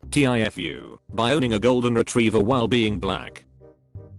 TIFU, by owning a golden retriever while being black.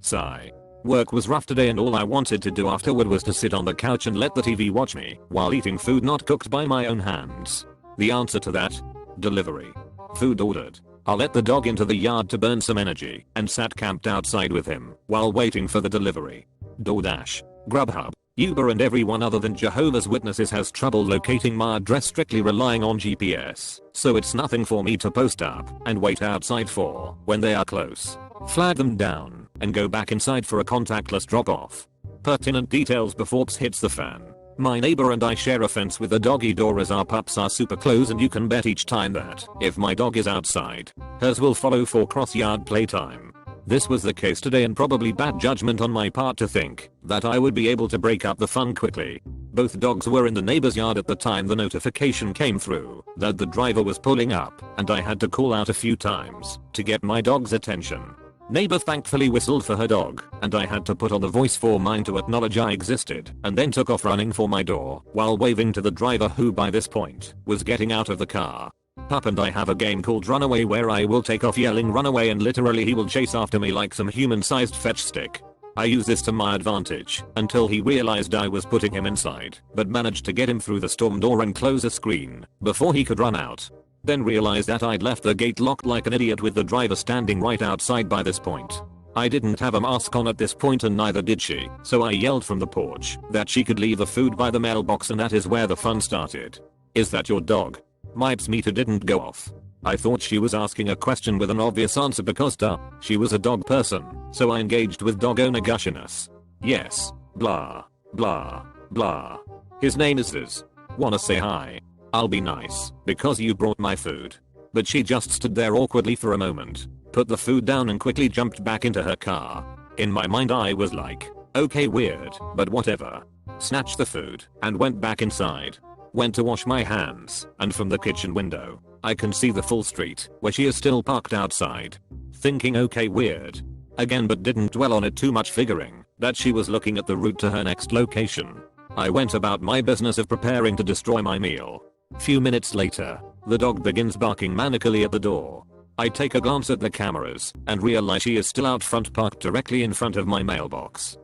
Sigh. Work was rough today and all I wanted to do afterward was to sit on the couch and let the TV watch me while eating food not cooked by my own hands. The answer to that? Delivery. Food ordered. I let the dog into the yard to burn some energy and sat camped outside with him while waiting for the delivery. DoorDash, Grubhub, Uber and everyone other than Jehovah's Witnesses has trouble locating my address strictly relying on GPS, so it's nothing for me to post up and wait outside for when they are close, flag them down, and go back inside for a contactless drop-off. Pertinent details before Ps hits the fan. My neighbor and I share a fence with a doggy door as our pups are super close and you can bet each time that if my dog is outside, hers will follow for cross-yard playtime. This was the case today and probably bad judgment on my part to think that I would be able to break up the fun quickly. Both dogs were in the neighbor's yard at the time the notification came through that the driver was pulling up and I had to call out a few times to get my dog's attention. Neighbor thankfully whistled for her dog and I had to put on the voice for mine to acknowledge I existed and then took off running for my door while waving to the driver who by this point was getting out of the car. Pup and I have a game called Runaway where I will take off yelling runaway and literally he will chase after me like some human-sized fetch stick. I use this to my advantage until he realized I was putting him inside but managed to get him through the storm door and close a screen before he could run out. Then realized that I'd left the gate locked like an idiot with the driver standing right outside by this point. I didn't have a mask on at this point and neither did she, so I yelled from the porch that she could leave the food by the mailbox and that is where the fun started. "Is that your dog?" My Ps meter didn't go off. I thought she was asking a question with an obvious answer because duh, she was a dog person, so I engaged with dog owner gushiness. "Yes, blah, blah, blah. His name is Ziz. Wanna say hi? I'll be nice, because you brought my food." But she just stood there awkwardly for a moment, put the food down and quickly jumped back into her car. In my mind I was like, okay weird, but whatever. Snatched the food and went back inside. Went to wash my hands, and from the kitchen window, I can see the full street, where she is still parked outside. Thinking okay weird. Again but didn't dwell on it too much figuring that she was looking at the route to her next location. I went about my business of preparing to destroy my meal. Few minutes later, the dog begins barking manically at the door. I take a glance at the cameras, and realize she is still out front parked directly in front of my mailbox.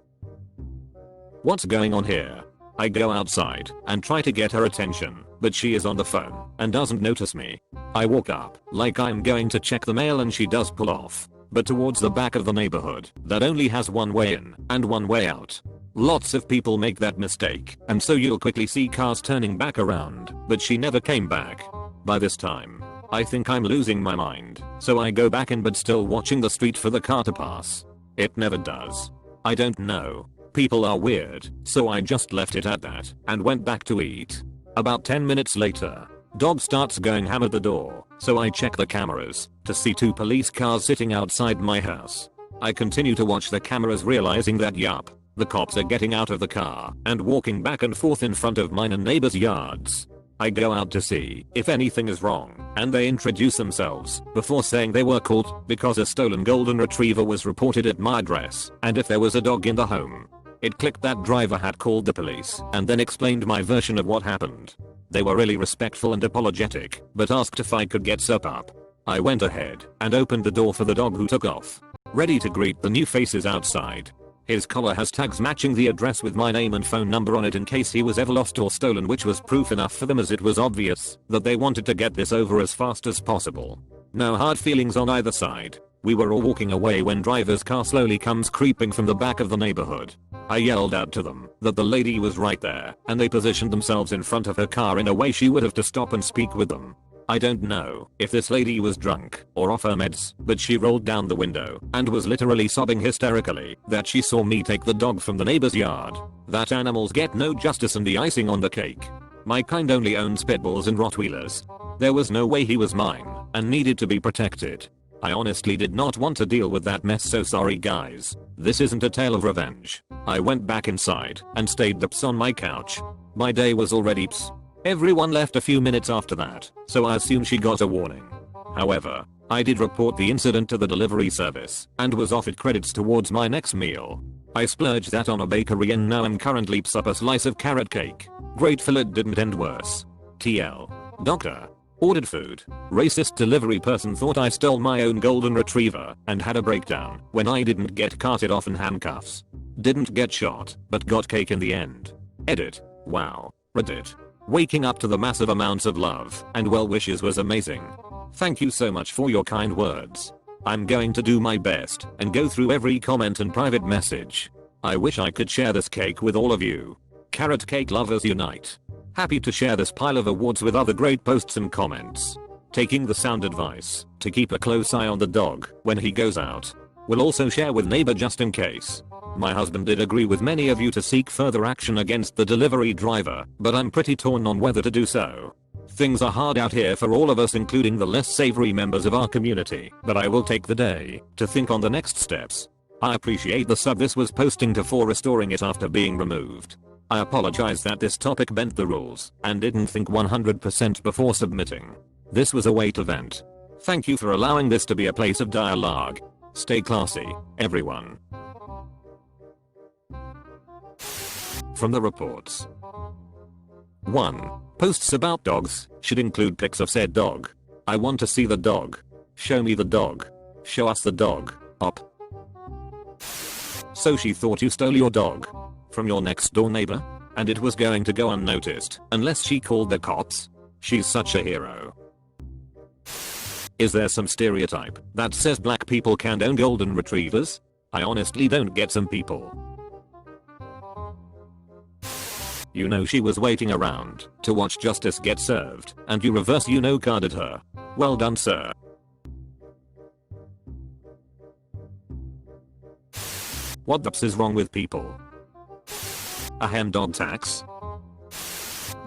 What's going on here? I go outside and try to get her attention, but she is on the phone and doesn't notice me. I walk up like I'm going to check the mail and she does pull off, but towards the back of the neighborhood that only has one way in and one way out. Lots of people make that mistake, and so you'll quickly see cars turning back around, but she never came back. By this time, I think I'm losing my mind, so I go back in but still watching the street for the car to pass. It never does. I don't know. People are weird, so I just left it at that and went back to eat. About 10 minutes later, dog starts going ham at the door, so I check the cameras to see 2 police cars sitting outside my house. I continue to watch the cameras realizing that yup, the cops are getting out of the car and walking back and forth in front of mine and neighbors' yards. I go out to see if anything is wrong and they introduce themselves before saying they were called because a stolen golden retriever was reported at my address and if there was a dog in the home. It clicked that driver had called the police and then explained my version of what happened. They were really respectful and apologetic, but asked if I could get soap up. I went ahead and opened the door for the dog who took off, ready to greet the new faces outside. His collar has tags matching the address with my name and phone number on it in case he was ever lost or stolen, which was proof enough for them as it was obvious that they wanted to get this over as fast as possible. No hard feelings on either side. We were all walking away when driver's car slowly comes creeping from the back of the neighborhood. I yelled out to them that the lady was right there and they positioned themselves in front of her car in a way she would have to stop and speak with them. I don't know if this lady was drunk or off her meds, but she rolled down the window and was literally sobbing hysterically that she saw me take the dog from the neighbor's yard. That animals get no justice and the icing on the cake. My kind only owns pit bulls and Rottweilers. There was no way he was mine and needed to be protected. I honestly did not want to deal with that mess, so sorry guys. This isn't a tale of revenge. I went back inside and stayed the Ps on my couch. My day was already Ps. Everyone left a few minutes after that, so I assume she got a warning. However, I did report the incident to the delivery service and was offered credits towards my next meal. I splurged that on a bakery and now I'm currently Ps up a slice of carrot cake. Grateful it didn't end worse. TL. Doctor. Ordered food. Racist delivery person thought I stole my own golden retriever and had a breakdown when I didn't get carted off in handcuffs. Didn't get shot, but got cake in the end. Edit. Wow. Reddit. Waking up to the massive amounts of love and well wishes was amazing. Thank you so much for your kind words. I'm going to do my best and go through every comment and private message. I wish I could share this cake with all of you. Carrot cake lovers unite. Happy to share this pile of awards with other great posts and comments. Taking the sound advice to keep a close eye on the dog when he goes out. Will also share with neighbor just in case. My husband did agree with many of you to seek further action against the delivery driver, but I'm pretty torn on whether to do so. Things are hard out here for all of us, including the less savory members of our community, but I will take the day to think on the next steps. I appreciate the sub this was posting to for restoring it after being removed. I apologize that this topic bent the rules and didn't think 100% before submitting. This was a way to vent. Thank you for allowing this to be a place of dialogue. Stay classy, everyone. From the reports. 1. Posts about dogs should include pics of said dog. I want to see the dog. Show me the dog. Show us the dog. Op. So she thought you stole your dog from your next door neighbor? And it was going to go unnoticed unless she called the cops? She's such a hero. Is there some stereotype that says black people can't own golden retrievers? I honestly don't get some people. You know she was waiting around to watch justice get served and you reverse carded her. Well done, sir. What the is wrong with people? A hen dog tax?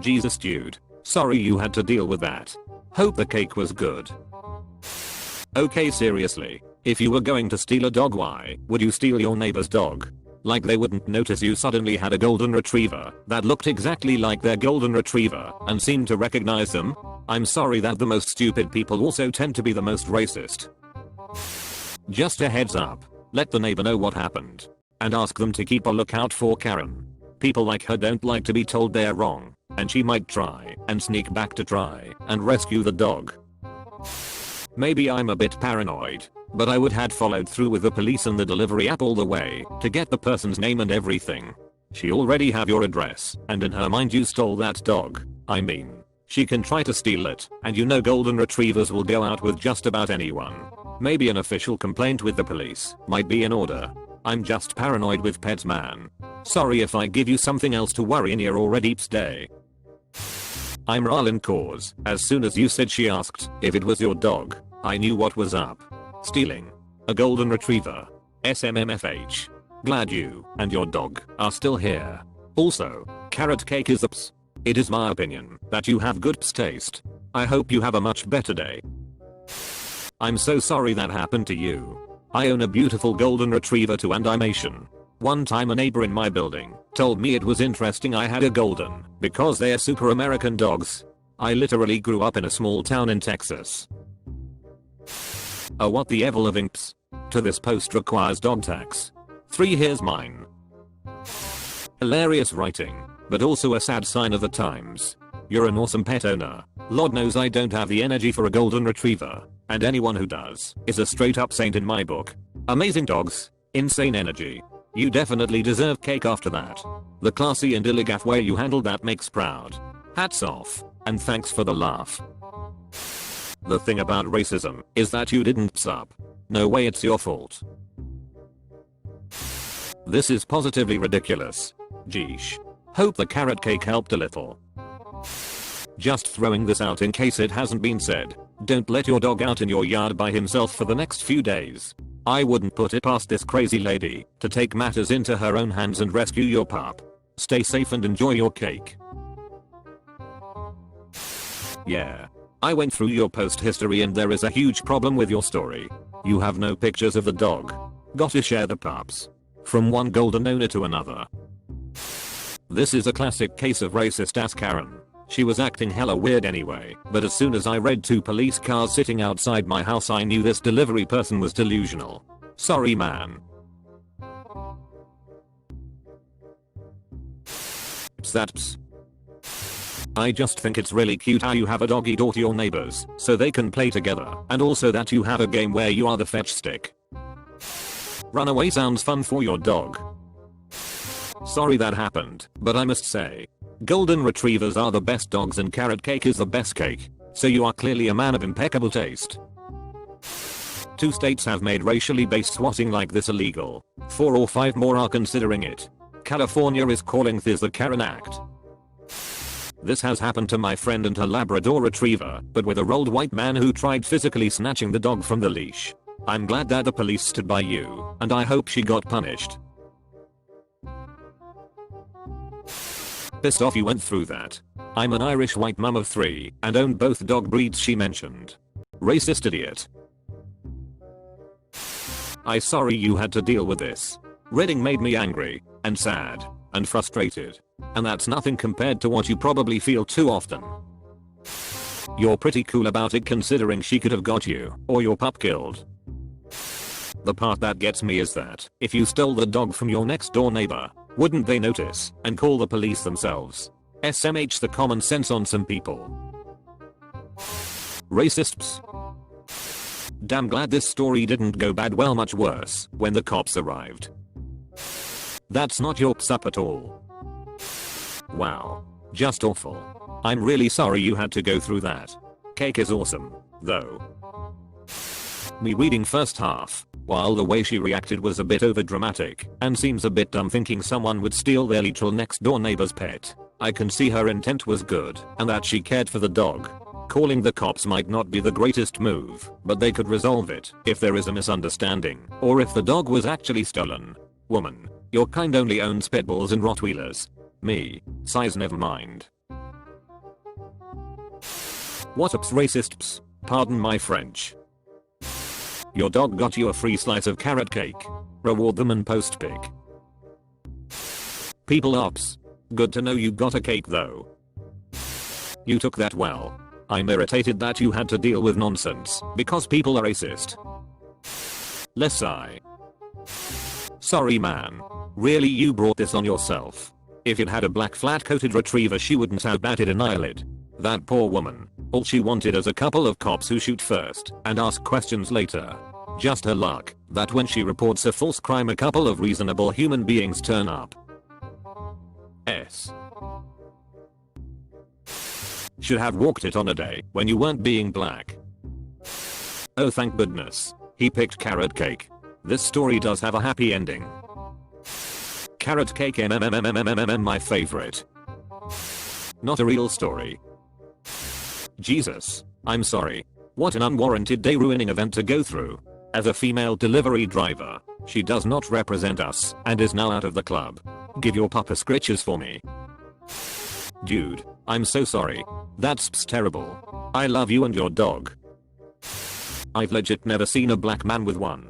Jesus dude. Sorry you had to deal with that. Hope the cake was good. Okay, seriously. If you were going to steal a dog, why would you steal your neighbor's dog? Like they wouldn't notice you suddenly had a golden retriever that looked exactly like their golden retriever and seemed to recognize them? I'm sorry that the most stupid people also tend to be the most racist. Just a heads up. Let the neighbor know what happened. And ask them to keep a lookout for Karen. People like her don't like to be told they're wrong, and she might try and sneak back to try and rescue the dog. Maybe I'm a bit paranoid, but I would had followed through with the police and the delivery app all the way to get the person's name and everything. She already have your address, and in her mind you stole that dog. I mean, she can try to steal it, and golden retrievers will go out with just about anyone. Maybe an official complaint with the police might be in order. I'm just paranoid with pets, man. Sorry if I give you something else to worry in your already day. I'm rallying cause. As soon as you said she asked if it was your dog, I knew what was up. Stealing a golden retriever. SMMFH. Glad you and your dog are still here. Also, carrot cake is ups. It is my opinion that you have good taste. I hope you have a much better day. I'm so sorry that happened to you. I own a beautiful golden retriever too, and I'm Asian. One time a neighbor in my building told me it was interesting I had a golden because they are super American dogs. I literally grew up in a small town in Texas. Oh, what the evil of imps. To this post requires dog tax. 3 here's mine. Hilarious writing, but also a sad sign of the times. You're an awesome pet owner. Lord knows I don't have the energy for a golden retriever, and anyone who does is a straight up saint in my book. Amazing dogs, insane energy. You definitely deserve cake after that. The classy and elegant way you handled that makes proud. Hats off, and thanks for the laugh. The thing about racism is that you didn't sup. No way it's your fault. This is positively ridiculous. Geesh. Hope the carrot cake helped a little. Just throwing this out in case it hasn't been said. Don't let your dog out in your yard by himself for the next few days. I wouldn't put it past this crazy lady to take matters into her own hands and rescue your pup. Stay safe and enjoy your cake. Yeah. I went through your post history and there is a huge problem with your story. You have no pictures of the dog. Gotta share the pups. From one golden owner to another. This is a classic case of racist ass Karen. She was acting hella weird anyway, but as soon as I read 2 police cars sitting outside my house I knew this delivery person was delusional. Sorry, man. That's I just think it's really cute how you have a dog eat all your neighbors so they can play together, and also that you have a game where you are the fetch stick. Runaway sounds fun for your dog. Sorry that happened, but I must say, golden retrievers are the best dogs and carrot cake is the best cake, so you are clearly a man of impeccable taste. 2 states have made racially based swatting like this illegal. 4 or 5 more are considering it. California is calling this the Karen Act. This has happened to my friend and her Labrador retriever, but with a old white man who tried physically snatching the dog from the leash. I'm glad that the police stood by you, and I hope she got punished. Pissed off you went through that. I'm an Irish white mum of 3 and own both dog breeds she mentioned. Racist idiot. I sorry you had to deal with this. Reading made me angry and sad and frustrated, and that's nothing compared to what you probably feel too often. You're pretty cool about it considering she could have got you or your pup killed. The part that gets me is that if you stole the dog from your next door neighbor, wouldn't they notice and call the police themselves? SMH the common sense on some people. Racists. Damn glad this story didn't go bad, well much worse when the cops arrived. That's not your sup at all. Wow. Just awful. I'm really sorry you had to go through that. Cake is awesome, though. Me reading first half, while the way she reacted was a bit overdramatic and seems a bit dumb thinking someone would steal their literal next door neighbor's pet, I can see her intent was good and that she cared for the dog. Calling the cops might not be the greatest move, but they could resolve it if there is a misunderstanding or if the dog was actually stolen. Woman, your kind only owns pit bulls and Rottweilers. Me, size never mind. What ups racists? Pardon my French. Your dog got you a free slice of carrot cake. Reward them and post pic. People ops. Good to know you got a cake though. You took that well. I'm irritated that you had to deal with nonsense because people are racist. Less sigh. Sorry man. Really you brought this on yourself. If it had a black flat-coated retriever she wouldn't have batted an eyelid. That poor woman. All she wanted is a couple of cops who shoot first and ask questions later. Just her luck that when she reports a false crime a couple of reasonable human beings turn up. Should have walked it on a day when you weren't being black. Oh thank goodness. He picked carrot cake. This story does have a happy ending. Carrot cake my favorite. Not a real story. Jesus. I'm sorry. What an unwarranted day ruining event to go through. As a female delivery driver, she does not represent us and is now out of the club. Give your papa scritches for me. Dude, I'm so sorry. That's terrible. I love you and your dog. I've legit never seen a black man with one.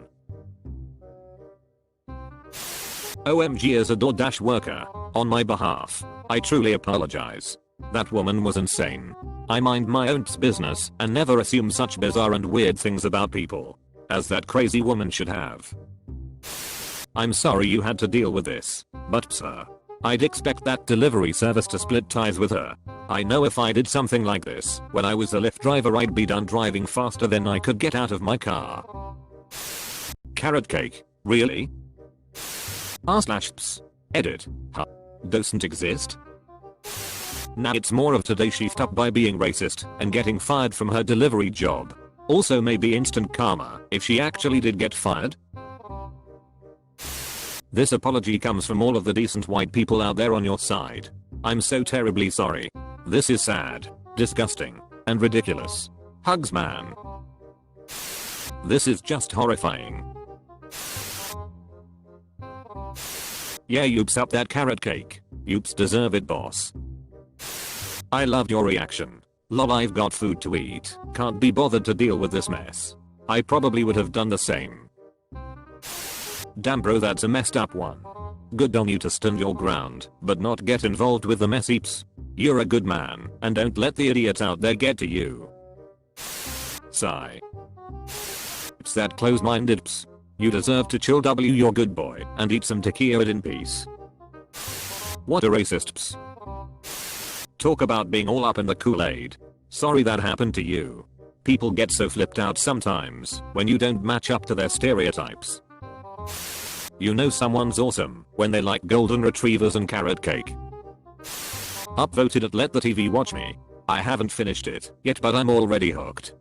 OMG as a DoorDash worker, on my behalf, I truly apologize. That woman was insane. I mind my own business and never assume such bizarre and weird things about people, as that crazy woman should have. I'm sorry you had to deal with this, but sir, I'd expect that delivery service to split ties with her. I know if I did something like this when I was a Lyft driver I'd be done driving faster than I could get out of my car. Carrot cake, really? r/ps. Edit. Huh. Doesn't exist? Now it's more of today she f***ed up by being racist and getting fired from her delivery job. Also maybe instant karma if she actually did get fired. This apology comes from all of the decent white people out there on your side. I'm so terribly sorry. This is sad, disgusting, and ridiculous. Hugs man. This is just horrifying. Yeah youps up that carrot cake. Youps deserve it boss. I loved your reaction. Lol I've got food to eat. Can't be bothered to deal with this mess. I probably would have done the same. Damn bro that's a messed up one. Good on you to stand your ground, but not get involved with the mess heaps. You're a good man, and don't let the idiot out there get to you. Sigh. It's that close-minded ps. You deserve to chill you're good boy and eat some tequila in peace. What a racist ps. Talk about being all up in the Kool-Aid. Sorry that happened to you. People get so flipped out sometimes when you don't match up to their stereotypes. You know someone's awesome when they like golden retrievers and carrot cake. Upvoted at Let the TV Watch Me. I haven't finished it yet, but I'm already hooked.